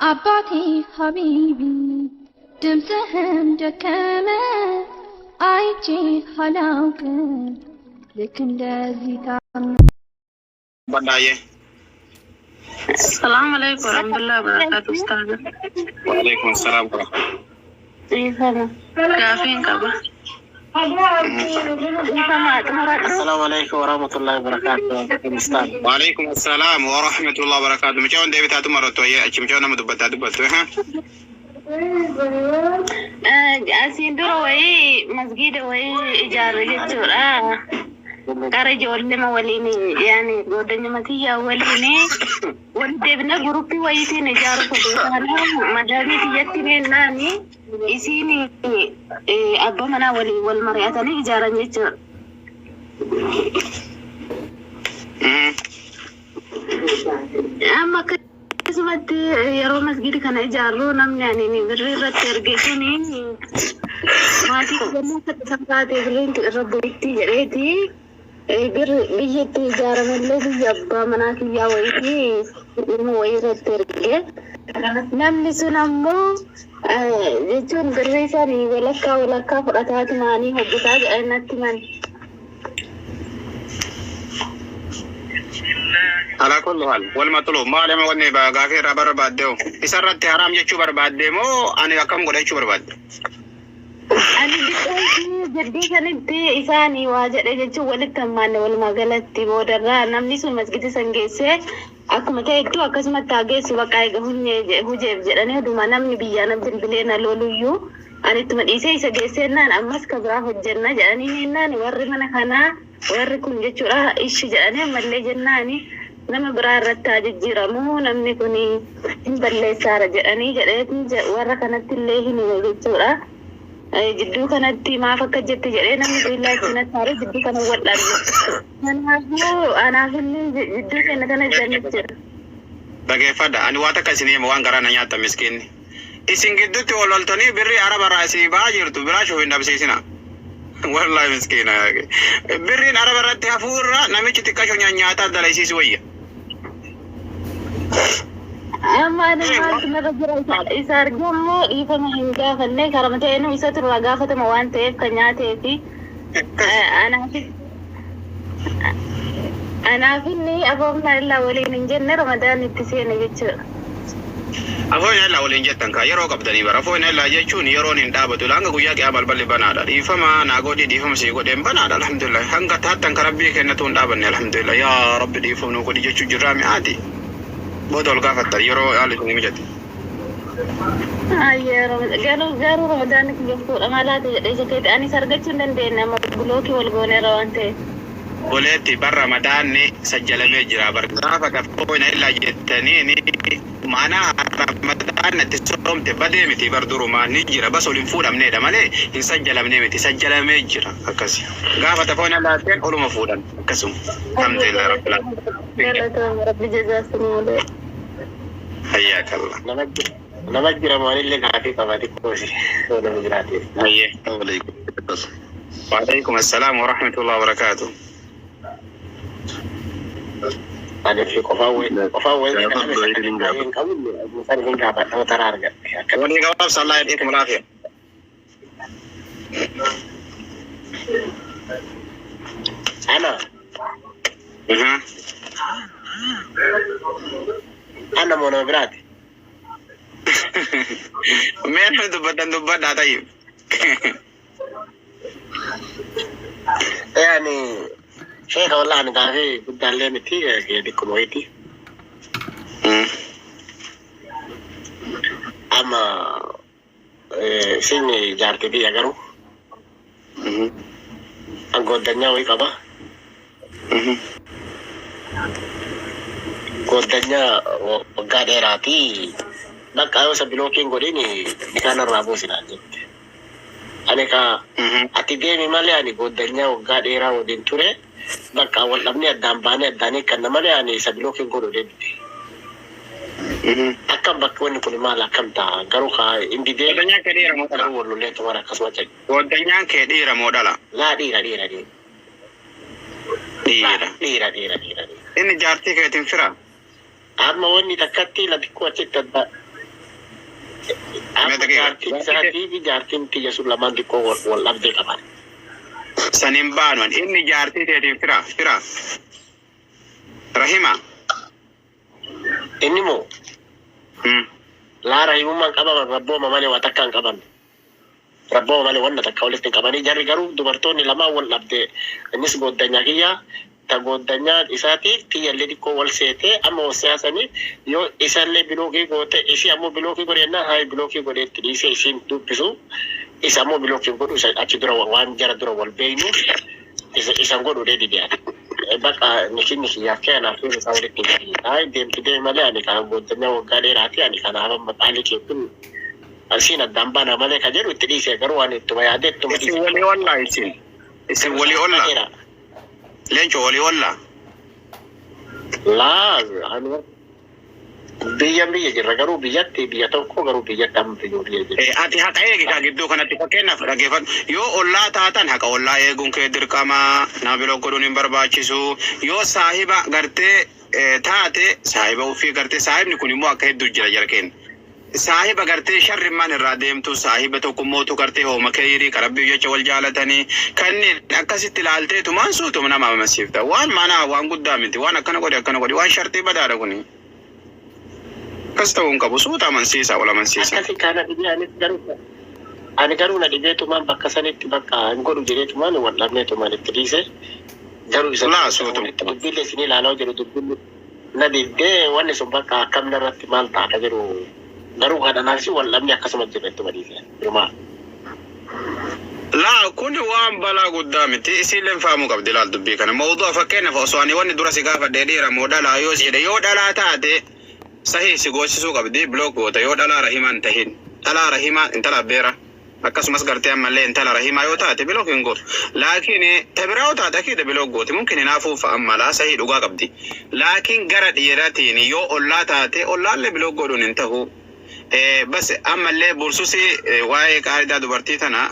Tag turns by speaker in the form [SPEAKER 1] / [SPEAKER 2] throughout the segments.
[SPEAKER 1] አባቴ ሀቢቢ ድምፅህን ደከመ አይቼ አላውቅም ልክ እንደዚህ
[SPEAKER 2] بداية
[SPEAKER 3] السلام عليكم ورحمة الله وبركاته أستاذ.
[SPEAKER 2] وعليكم السلام ورحمة
[SPEAKER 3] الله. كافين كبا.
[SPEAKER 4] السلام عليكم ورحمة الله وبركاته أستاذ.
[SPEAKER 2] وعليكم السلام ورحمة الله وبركاته. مجاون ديفيد هاتو مرتو يا أشي مجاون نمو دبت ها.
[SPEAKER 3] أسين درو وي مسجد وي إجارة جتورا. كارج ولا ما وليني يعني قدني متيا وليني ودبنا جروبي ويسين إجارة فدوسانا مداري تيجتني ناني إسيني أبو منا ولي والمرأة تاني إجارة جتور. أما كسمت يروم مسجد كان إجارة نم يعني نبرر ترجعني ما تيجي كتسمعت يقولين ربيتي ريتي bir biyyatti ijaaramallee biyya abbaa manaa kiyyaa wayitii ilma wayii irratti erge namni sun ammoo jechuun birrii isaanii walakkaa fudhataatu maanii hojjetaa jedhanii man.
[SPEAKER 2] على كل حال والمطلوب ما لما وني بغافير بربادو إسرت حرام يجوا بربادو مو أنا كم قد يجوا بربادو
[SPEAKER 3] أنا جدي كانت إساني واجد أجتوا ولد كمان والمغلط بودرا نمني سو مسجد سنجسة أكو متى يكتوا أكسمة تاجس وكاي هو جيب جرانه دوما نمني بيانا بلبلنا لوليو أنا تمن إيسا جسنا نان أمس كبراه الجنة جاني هنا نوري من خنا وري كل جتورا إيش جاني مللي جناني نما برار رتاج جيرامو نمني كوني بللي سار جاني جاني ورا كانت اللي هني جتورا جدو كانت ما فكر جت جرينا من الله كنا ساري جدو كانوا ولا أنا في جدو كنا جنة
[SPEAKER 2] بقى فدا أنا واتك كسيني موان كرانا نياتا مسكين إسين جدو تقول توني بري عرب راسي باجر تو براشو في نفسي سنا والله مسكينة بري عرب راتها فورا نمشي تكاشو نياتا دلايسي سوية
[SPEAKER 3] أما أنا ما كنا رجال إسار جمو إيفا مهنجا فنّي كرامتين وإسات الرجافة موان تيف كنياتي في أنا فيني أفهمنا إلا ولي من جنة رمضان التسين يجتر
[SPEAKER 2] أفهم إلا ولي جتن كا يرو قبضني برا أفهم إلا يجون يرون إن دابتو لانغ كويا كي أبال بالي بنادا إيفا ما ناقودي ديفهم سيقودين بنادا الحمد لله هنگا تاتن كربي كنتون دابني الحمد لله يا رب ديفهم نوكودي جتشو جرامي عادي بودول قافت يرو على المجد.
[SPEAKER 3] أيه قالوا رمضان كيفور أما لا إذا كنت أنا سرقت لندن أما بلوكي والجونة روانته.
[SPEAKER 2] ولتي برا رمضان سجل مجرى برا فكفوين إلا جتني معنا رمضان تسوم تبدي متي بردورو ما نجرى بس ولنفودا من هذا ماله يسجل من متي سجل مجرى أكاسي. قافت فوين لا تين أولو مفودا كسم. الحمد لله رب العالمين.
[SPEAKER 3] رب جزاكم
[SPEAKER 2] حياك الله.
[SPEAKER 4] نمجر مالي اللي قاعدين قاعدين كوسي.
[SPEAKER 2] وعليكم السلام ورحمة الله وبركاته.
[SPEAKER 4] أنا في قفاوي
[SPEAKER 2] ولي قواب صلى الله عليكم العافية.
[SPEAKER 4] أنا مونوغراتي.
[SPEAKER 2] مين دبت طيب.
[SPEAKER 4] يعني شيخ والله أنا قاعد بدي لي متي قاعد كويتي. أما سيني جارتي دي أجرو. أقول دنيا ويكابا. Godanya waggaa dheeraati bakka yoo sabilookiin godhini bishaan irraa buusinaan jette. Ani ka ati deemi malee ani godanya waggaa dheeraa waliin ture bakka wal dhabnee addaan baanee addaanii kanna malee ani sabilookiin godhu deemte. Akkam bakki wanni kun maal akkam ta'a garuu kaa indi deemi.
[SPEAKER 2] Godanyaan kee dhiira moo dhala?
[SPEAKER 4] Garuu wallollee tumara akkasuma jedhu.
[SPEAKER 2] Godanyaan kee dhiira moo dhala?
[SPEAKER 4] Laa dhiira. Dhiira.
[SPEAKER 2] Inni jaartii keetiin fira?
[SPEAKER 4] Amma wanni takkatti latikku achitti adda Jaartii fi jaartiin tiyya sun lamaan xiqqoo wal dhabdee qaban.
[SPEAKER 2] Sanin baanuan inni jaartii teetiif fira. Rahima.
[SPEAKER 4] Inni moo laa rahimummaan qabaman rabbooma malee waa takka hin qaban. Rabbooma malee wanna takka walitti hin qabanii jarri garuu dubartoonni lamaan wal dhabdee innis gooddanyaa kiyyaa ta gooddanyaa isaatiif tiyyallee xiqqoo wal seetee amma siyaasanii yoo isallee bilookii goote ishii ammoo bilookii godhennaa haa bilookii godheetti dhiisee ishiin dubbisu isa ammoo bilookii godhu isa achi dura waan jara dura wal beeynu isan godhu dee didiyaan. Bakka nishinni kiyyaaf keenaaf isaa walitti hin haa deemtu deeme malee ani kan gooddanyaa waggaa dheeraati ani kan hafa maqaalee keekun asiin addaan baana malee kan jedhu itti dhiisee garuu waan ittuma yaadee ittuma dhiisee.
[SPEAKER 2] Isin walii ollaa isin walii ollaa. Leenco walii ollaa.
[SPEAKER 4] Laa biyya jirra garuu biyya tokko garuu biyyatti amma biyya jirra.
[SPEAKER 2] Ati haqa eegisaa gidduu kanatti fakkeenyaaf dhaggeeffadhu yoo ollaa taatan haqa ollaa eeguun kee dirqama nama biroo godhuun hin barbaachisu yoo saahiba gartee taate saahiba ofii gartee saahibni kun immoo akka hedduu jira jara kenna. Saahiba gartee sharrimmaan irraa deemtu saahiba tokko mootu gartee hooma keeyrii karabbii jecha wal jaalatanii kanneen akkasitti ilaaltee tumaan suutuma nama amansiifta waan maanaa waan guddaa miti waan akkana godhi waan shartii badaadha kuni. Kas ta'uun qabu suuta amansiisa wal amansiisa.
[SPEAKER 4] Akkasii kana dhibee ani garuu na dhibeetumaan bakka sanitti bakka hin godhu jedheetumaan wal dhabneetumaan itti dhiise garuu isa dubbiillee isin ilaalaa jiru dubbiillee na dhibbee wanni sun bakka akkamna irratti maal taata jiru garuu kadhanaasi wal dhabne akkasuma jirreettuma dhiise dhumaa.
[SPEAKER 2] Laa kuni waan balaa guddaa miti isinleen fahamuu qabdi laal dubbii kana mawdu'a fakkeenyaaf osoo ani wanni dura si gaafadhee dhiira moo dhalaa yoo si jedhe yoo dhalaa taate sahii si goosisuu qabdi bilook goota yoo dhalaa rahimaan tahin dhalaa rahimaa intala beera akkasumas gartee ammallee intala rahimaa yoo taate bilook hin gootu laakiin tabiraa yoo taate akiida bilook gooti mumkin hinaafuuf ammalaa sahii dhugaa qabdi laakiin gara dhiiratiin yoo ollaa taate ollaallee bilook godhuun hin tahu bas ammallee bursusi waa'ee qaalidaa dubartii tana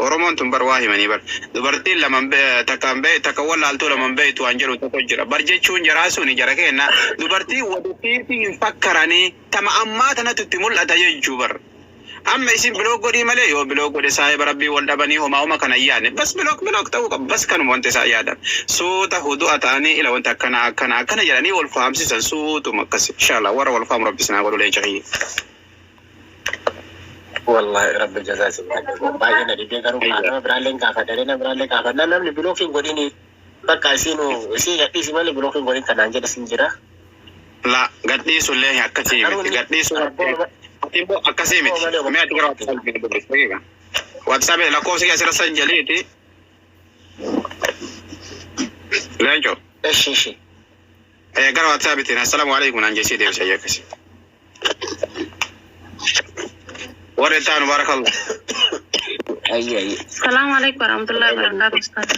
[SPEAKER 2] Oromoon tun bar waa himanii bar dubartiin laman takka wallaaltuu laman beeytu waan jedhu tokko jira bar jechuun jaraa suni jara kenna dubartii walitti hin fakkaranii tama ammaa tanatti itti mul'ata jechuu bar amma isin bilook godhii malee yoo bilook godhe saahiba rabbii wal dhabanii homaa kana yaadne bas bilook ta'uu qabu bas kanuma wanti isaa yaadan suuta hudu'a ta'anii ila wanta akkana jedhanii wal fahamsisan suutuma akkas inshallah warra wal fahamu rabbi sinaa godhu leenca kiyya.
[SPEAKER 4] Wallahi rabbi jazaasi baay'ee na dhibee garuu nama biraallee gaafa namni bilookiin godhini bakka isii gadhiisi malee bilookiin godhin kanaan jedha sin jira.
[SPEAKER 2] La gadhiisullee akkasii miti gadhiisu akkasii miti mee ati gara WhatsApp lakkoofsi asirra sanjaliiti leenco.
[SPEAKER 4] Eshi.
[SPEAKER 2] Gara WhatsAppitiin assalaamu alaikum naan jechii deebisa akkasii. Warahmatullahi wabarakatuh.
[SPEAKER 3] Assalamu alaikum warahmatullahi wabarakatuh Ustaz.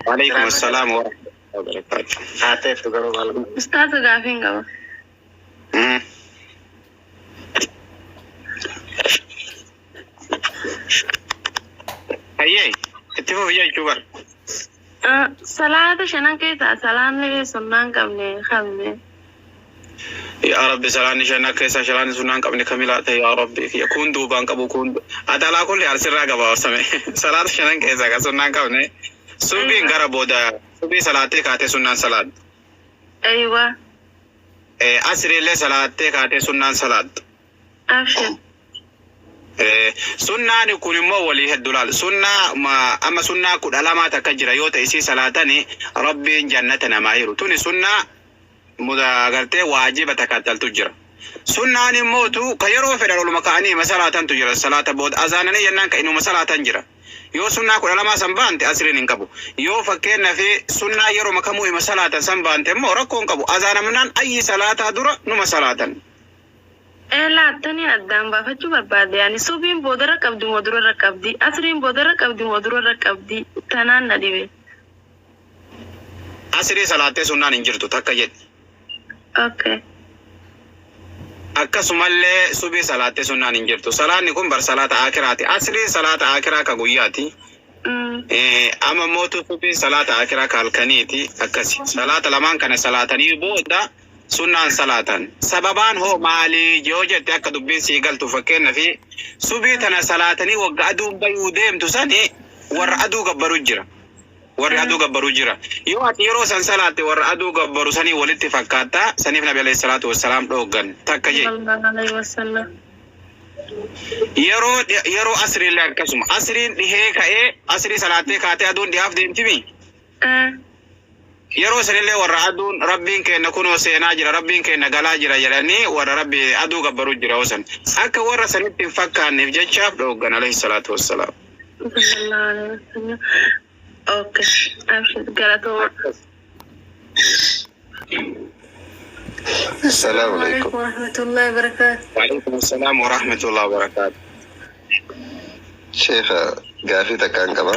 [SPEAKER 2] Waalaikumsalam warahmatullahi wabarakatuh.
[SPEAKER 4] Ate tu garuu malu.
[SPEAKER 3] Ustaz gaafin qaba.
[SPEAKER 2] Ayyee itti fufii jechuu bar.
[SPEAKER 3] Salaata shanan keessaa salaanni sunnaan qabne.
[SPEAKER 2] يا ربي سلاني شنك كيسا شلاني سنان قبل كميلات يا ربي يكون دوبان قبو كون أتلا كل يارسل راقب واسمه سلات شنان كيسا سنان قبل سوبي انقرا بودا سوبي سلاتي كاتي سنان سلات
[SPEAKER 3] أيوة
[SPEAKER 2] أسري اللي سلاتي كاتي سنان سلات
[SPEAKER 3] أبشر
[SPEAKER 2] سنان يكون مولي الدلال سنة ما أما سنة كل علامات كجرا يوتا يسي سلاتني ربي جنتنا ماهر توني سنة muda agarte wajiba takattaltu jira sunnaan immoo ka yeroo fedhan makaanii masalatan tu jira salata bood azanani yennan ka inuma salatan jira yoo sunnaa kudha lama sanbaante asriin hin qabu yoo fakkeenna fi sunnaa yeroo makamu masalatan sanbaante immoo rakkoon qabu azanamnan ayyi salata dura numa salatan
[SPEAKER 3] laattanii addaan baafachuu barbaade yani subiin boodara qabdi modurarra qabdi asriin boodara qabdi modurarra qabdi tanaan na dhibe
[SPEAKER 2] asrii salaatee sunnaan hin jirtu takka jedhi.
[SPEAKER 3] Okay.
[SPEAKER 2] Akkasumallee subii salaatee sunnaan hin jirtu. Salaanni kun bar salaata akiraati. Asrii salaata akiraa ka guyyaati. Amma mootu subii salaata akiraa ka halkaniiti akkasi. Salaata lamaan kana salaatanii booda sunnaan salaatan. Sababaan hoo maali yoo jette akka dubbiin sii galtu fakkeenyaaf subii tana salaatanii wagga aduun bayuu deemtu sani warra aduu gabbaru jira. Warri aduu gabbaru jira. Yoo ati yeroo san salaatte warra aduu gabbaru sanii walitti fakkaata saniif Nabi alayhi salaatu wassalaam dhooggan takka jee. Yeroo asriillee akkasuma asriin dhihee ka'ee asrii salaattee kaatee aduun dhiyaaf deemtimi. Yeroo sanillee warra aduun rabbiin keenya kunoo seenaa jira rabbiin keenya galaa jira jedhanii warra rabbi aduu gabbaru jira osan. Akka warra sanitti hin fakkaanneef jechaaf dhooggan alayhi salaatu wassalaam.
[SPEAKER 3] Okay, abshir galato.
[SPEAKER 5] Assalamu alaikum
[SPEAKER 3] warahmatullahi wabarakatuh.
[SPEAKER 2] Wa alaikum assalam wa rahmatullahi wa barakatuh.
[SPEAKER 5] Sheikh gaafi takkaan qaba.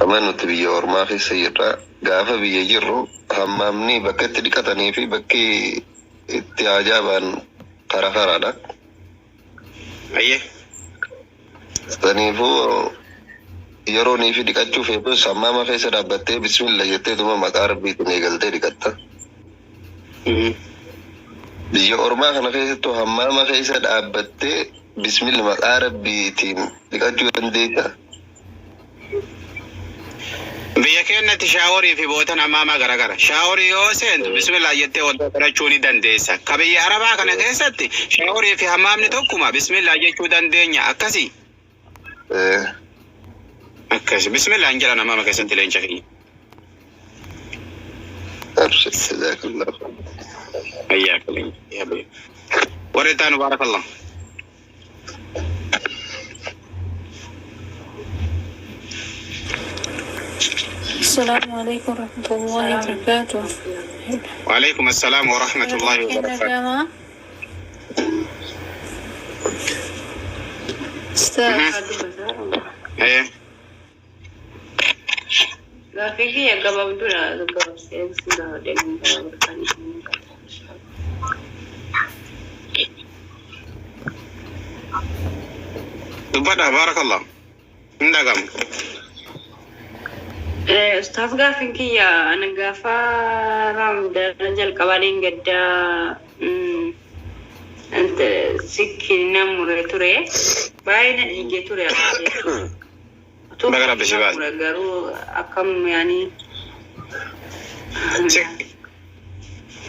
[SPEAKER 5] Amma nuti biyya ormaa keessa jirra. Gaafa biyya jirru hammaamni bakka itti dhiqatanii fi bakki itti ajaa'ibaan karaadha.
[SPEAKER 2] Ayyee.
[SPEAKER 5] Saniifuu yeroo niifi dhiqachuuf eebbis hammaama keessa dhaabbattee bismillah jettee tuma maqaa rabbiitiin eegaltee dhiqatta. Biyya ormaa kana keessattuu hammaama keessa dhaabbattee bismillah maqaa rabbiitiin dhiqachuu dandeetta.
[SPEAKER 2] Biyya keenyatti shaaworii fi bootan hammaama garagara. Shaaworii yoo seentu bismillah jettee wanta qorachuu ni dandeessa. Ka biyya arabaa kana keessatti shaaworii fi hammaamni tokkuma bismillah jechuu dandeenya akkasii. أكيد بسم الله إن جلنا ما مكسنت لين شكلي.
[SPEAKER 5] أبشر جزاك الله.
[SPEAKER 2] حياك الله يا أبي. وريتان بارك الله.
[SPEAKER 6] السلام عليكم ورحمة الله وبركاته.
[SPEAKER 2] وعليكم السلام ورحمة الله وبركاته.
[SPEAKER 6] أستاذ.
[SPEAKER 2] إيه.
[SPEAKER 3] لا فيك يا قباب دولا قباب سيدا دين
[SPEAKER 2] دبنا بارك الله. ندعم.
[SPEAKER 3] استاذ قافين كيا أنا قافا رام درجال قوانين قد أنت سكينا مرتوري باين يجي توري
[SPEAKER 2] بقرب بشباب.
[SPEAKER 3] قالوا أكم يعني.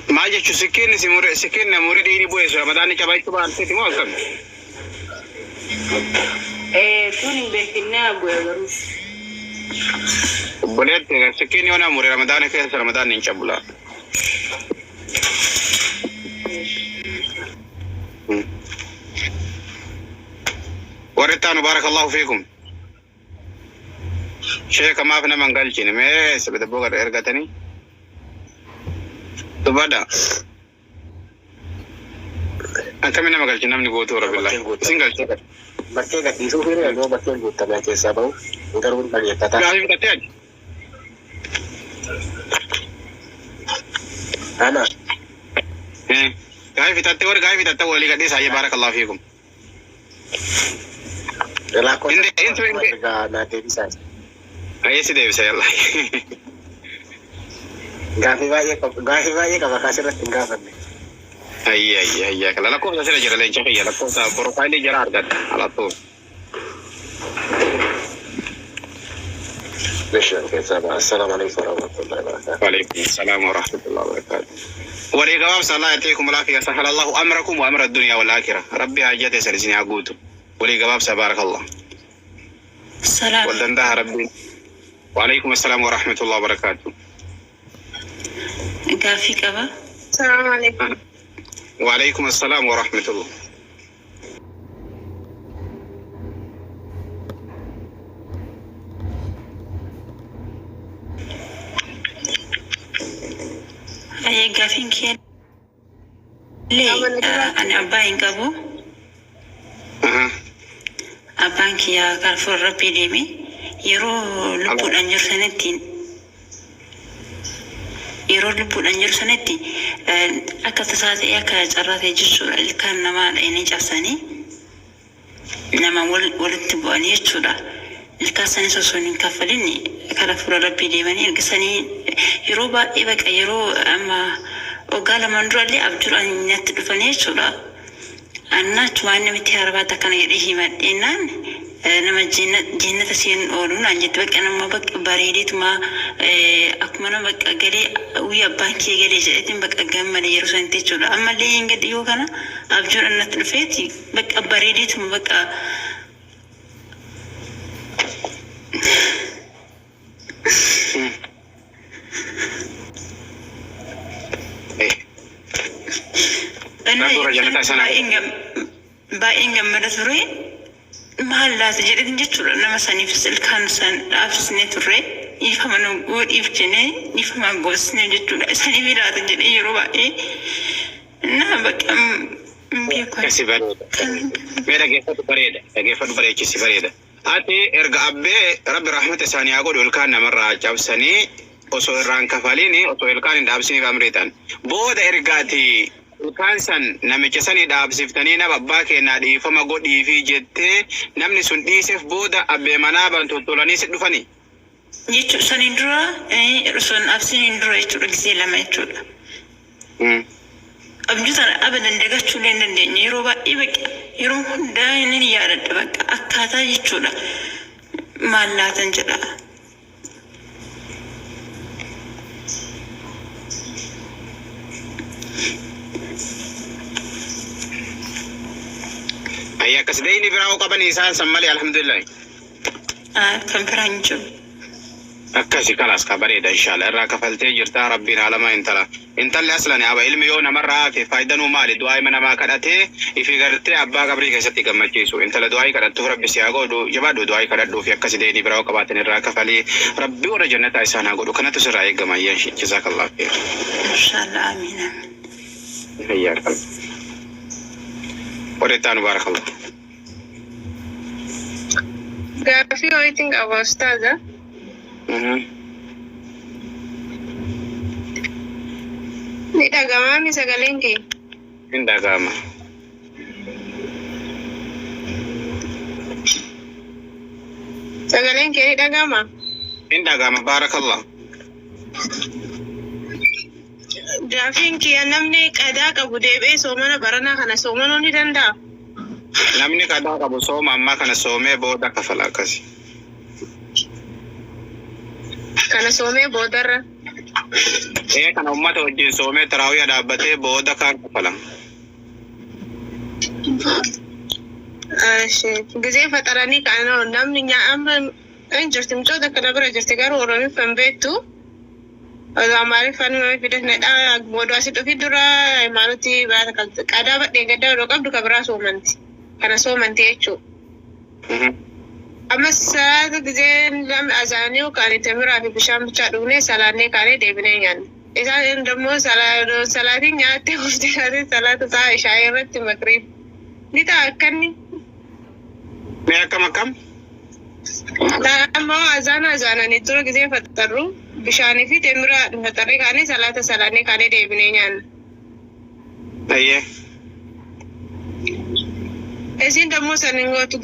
[SPEAKER 2] ما جت سكين سمور سكين مورد إني بويس رمضان كباي كبار تيمو أكم.
[SPEAKER 3] توني بيتنا بوي قالوا.
[SPEAKER 2] بلاد سكين يونا مورد رمضان كيس رمضان إن شاء الله. وريتان بارك الله فيكم. شيخ ما فينا من قال شيء ما سبت بوقر إرقتني تبادع أنت منا ما قال شيء نامني قوتو رب الله سينغال شيء
[SPEAKER 4] بكي قد يسوي رأي لو بكي قد تبع كيسابه ودارون بلي تتا
[SPEAKER 2] لا هي بتاعي
[SPEAKER 4] أنا
[SPEAKER 2] قاعد في تتور قاعد في تتور اللي قديس هاي بارك الله فيكم
[SPEAKER 4] لا كنت
[SPEAKER 2] انت
[SPEAKER 4] نادي بيساس
[SPEAKER 2] هاي سيدي بس يلا
[SPEAKER 4] غافي باي كما كاسر تنغافن
[SPEAKER 2] هي كلا لا كوسا سيلا جرا لين شقيه لا كوسا بروفايل جرا ارغت على طول
[SPEAKER 4] السلام عليكم ورحمة الله وبركاته.
[SPEAKER 2] وعليكم السلام ورحمة الله وبركاته. وليقوام صلى الله يعطيكم العافية سهل الله أمركم وأمر الدنيا والآخرة ربي عجته سلسني أقوتو وليقوام بارك الله.
[SPEAKER 6] السلام.
[SPEAKER 2] ولدنده ربي. وعليكم السلام ورحمة الله وبركاته.
[SPEAKER 6] قافي كبا.
[SPEAKER 3] السلام عليكم.
[SPEAKER 2] وعليكم السلام ورحمة الله.
[SPEAKER 6] أي قافين كيان ليه أنا أباين قبو أبان كيا كارفور ربي ديمي يرو لبول أنجر سنتين يرو لبول أنجر سنتين أكا تساتي أكا جراتي جسو الكان نما لأيني جاساني نما ولد تبواني يجسولا ilkaasanii sosooniin kaffalini kara fuula rabbii deemanii ergisanii yeroo baay'ee baqa yeroo amma waggaa lamaan durallee abjuudhaan natti dhufanii jechuudha. Anna cumaan namitti harbaata kana jedhee himadheenaan nama jennata seen ooluun an jette baqa nama baqa bareedituma akkuma nama baqa galee uyya abbaan kee galee jedhetiin baqa gammade yeroo sanatti jechuudha. Ammallee hin gadhi yoo kana abjuudhaan natti dhufeeti baqa bareedituma baqa baay'een gammada ture maal laata jedhetin jechuudha. Nama saniif ilkaan isaan dhaabsisnee turre dhiifama dhiifnee dhiifama goosisne jechuudha. Saniif laata jedhee yeroo baay'ee nama baqa
[SPEAKER 2] dhaggeeffatu bareechisi bareeda. Ati erga abbee rabbi rahmata isaanii haa godhu ilkaan namarraa cabsanii osoo irraan kafaliini osoo ilkaan hin dhaabsiniif amriitan booda ergaati ilkaan san namicha sanii dhaabsiftanii nama abbaa keenyaa dhiifama godhiifi jettee namni sun dhiiseef booda abbee manaa bantottolanii si dhufanii
[SPEAKER 6] jechuudha. Saniin dura osoo hin dhaabsiniin dura jechuudha gisee lama jechuudha. Abjuutaan abadan dagachuullee hin dandeenye yeroo baay'ee baqa yeroo hundaa inni yaadadha baqa akkaataa jechuudha. Maal laatan jedha.
[SPEAKER 2] Ayya akkas dayni biraa qabanii isaan san malee alhamdulillah.
[SPEAKER 6] Kan biraan jiru.
[SPEAKER 2] Akkasi kalaas ka bareeda inshallah irraa kafaltee jirtaa rabbiin alama intalli aslan aba ilmi yoo namarraa fi faayidanuu maali du'aa mana namaa kadhatee ifi gartee abbaa qabrii keessatti gammachiisu intala du'aa kadhattuuf rabbi si haa godhu jabaadhu du'aa kadhadhuu fi akkasi dayni biraa qabaatan irraa kafalii rabbi warra jannataa isaan haa godhu kanatu sirraa eegama ayyan jazakallahu khair.
[SPEAKER 6] Inshallah amiin.
[SPEAKER 2] Hayyaak. Odetaan barakallah.
[SPEAKER 3] Gaaffii ho'iitiin qaba ustaaza. Ni dhagamaa mi sagaleen kee?
[SPEAKER 2] Hin dhagama.
[SPEAKER 3] Sagaleen kee ni dhagama?
[SPEAKER 2] Hin dhagama barakallah.
[SPEAKER 3] Gaafiin kiyya namni qadaa qabu deebi'ee soomana baranaa kana soomanuu ni danda'a?
[SPEAKER 2] Namni qadaa qabu sooma ammaa kana soomee booda kafala akkasi.
[SPEAKER 3] Kana soomee boodarra?
[SPEAKER 2] Kana ummata wajjin soomee taraawiyyaa dhaabbatee booda kaan kafala.
[SPEAKER 3] Gisee faxaranii kaanoo namni amma hin jirti micoota kana bira jirti garuu Oromiif hin beektu. Amaariif fannoo fidatnedha boodoo asii dhufi dura imaanutti qadaa badhee gaddaa odoo qabdu ka biraa soomanti. Kana soomanti jechuudha. Amma salaata gisee namni azaanii yookaan tamiraa fi bishaan bichaa dhugnee salaannee kaanee deebinee nyaanne. Isaan immoo salaatiin nyaattee hojjetanii salaata isaa ishaayii irratti makriif. Ni ta'a akkanni.
[SPEAKER 2] Mee akkam?
[SPEAKER 3] Ammoo azaananii dura gisee faxarru bishaanii fi tamiraa faxarree kaanee salaannee kaanee deebinee nyaanne.
[SPEAKER 2] Ayyee.
[SPEAKER 3] Isin dammoo sanin gootu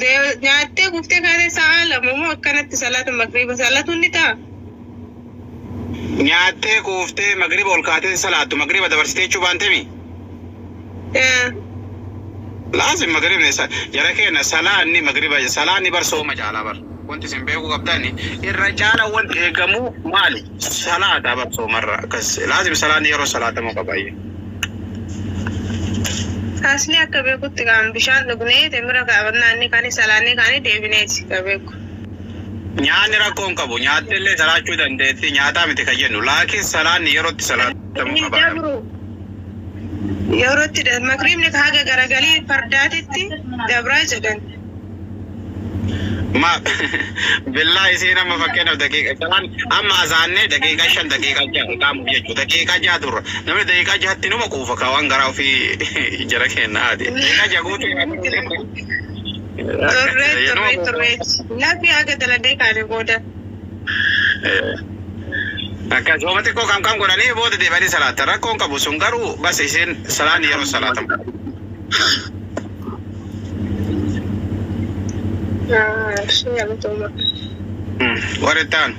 [SPEAKER 3] nyaattee guftee kaatee sa'a lama moo akkanatti salaata magriiba salaatuun ni ta'a?
[SPEAKER 2] Nyaattee kuuftee magriiba ol kaatee salaattu magriiba dabarsitee jechuu baantemi? Laazim magriibni jara keenya salaanni magriiba salaanni bar sooma caalaa bar. Wanti isin beekuu qabdani irra caala wanti eegamu maali? Salaata bar soomarra akkas laazim salaanni yeroo salaatamuu qabaayye.
[SPEAKER 3] Asli akka beekutti kan bishaan dhugnee temira kaabannaa kan salaannee kan deebineeti ka beeku.
[SPEAKER 2] Nyaanni rakkoo hin qabu nyaattillee salaachuu dandeetti nyaataa miti kan jennu laakiin salaanni yerootti salaatamuu qaba.
[SPEAKER 3] Yerootti magriibni haga garagalii fardaatitti dabraa jedhan.
[SPEAKER 2] Ma billahi isiin amma fakkeenyaaf daqiiqa salaan amma azaannee daqiiqa 5 daqiiqa 6 qaamu jechuudha daqiiqa 6 turre namni daqiiqa 6tti numa quufa kaawwan garaa ofii jara kennaati daqiiqa 6 guutuu turre lafi haga daladee kaane booda akka soomati koo kam godhanii booda deebanii salaata rakkoon qabu sun garuu bas isiin salaan yeroo salaatamu.
[SPEAKER 3] Iya betul.
[SPEAKER 2] ورتان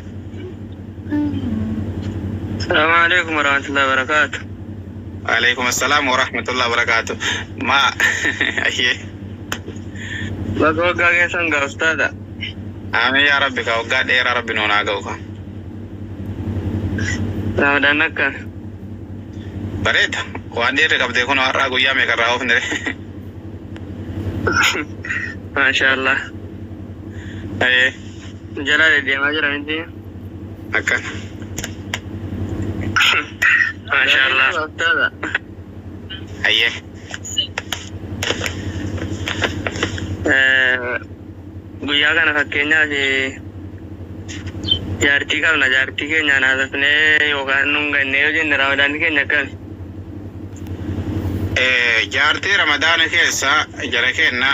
[SPEAKER 7] السلام عليكم ورحمة الله وبركاته.
[SPEAKER 2] عليكم السلام ورحمة الله وبركاته. ما أيه
[SPEAKER 7] بقى كيسان قا أستاذ.
[SPEAKER 2] آمين يا ربي كوقات يا ربي نونا قوكا
[SPEAKER 7] رمضانك
[SPEAKER 2] بريد وعندي ركب ديكون أراغو يامي كراو فندري
[SPEAKER 7] ما شاء الله.
[SPEAKER 2] أيه
[SPEAKER 7] جلال دي ما جرى عندي.
[SPEAKER 2] أكن
[SPEAKER 7] ما شاء الله أستاذ.
[SPEAKER 2] أيه
[SPEAKER 7] guyyaa kana fakkeenyaaf jaartii qabna jaartii keenya naasafnee yookaan nun gannee yoo jenne ramadaanni keenya akkami
[SPEAKER 2] jaartii ramadaana keessa jara kenna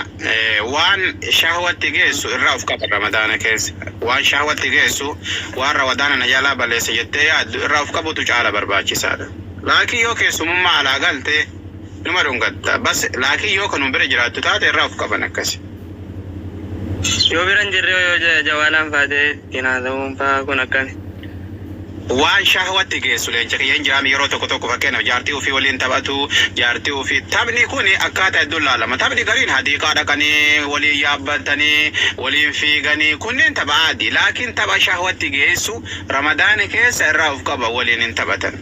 [SPEAKER 2] waan shahwatti geessu irraa of qaba ramadaana keessa waan shahwatti geessu waan ramadaana na jalaa balleessa jettee yaaddu irraa of qabutu caala barbaachisaadha laakiin yoo keessummaa alaa galte numa dhungatta bas laakiin yoo kanuma bira jiraattu taate irraa of qaban akkasi
[SPEAKER 7] yoo biran jirre yoo jawaalaan faatee ittiin haasa'uun fa'aa kun akkami
[SPEAKER 2] waan shahwatti geessu leenca kiyyaan jiraami yeroo tokko tokko fakkeenyaaf jaartii ofii waliin taphatu jaartii ofii taphni kun akkaataa hedduun laalama taphni gariin hadiiqaa dhaqanii waliin yaabbatanii waliin fiiganii kunneen tapha adii laakiin tapha shahwatti geessu ramadaana keessa irraa of qaba waliin hin taphatan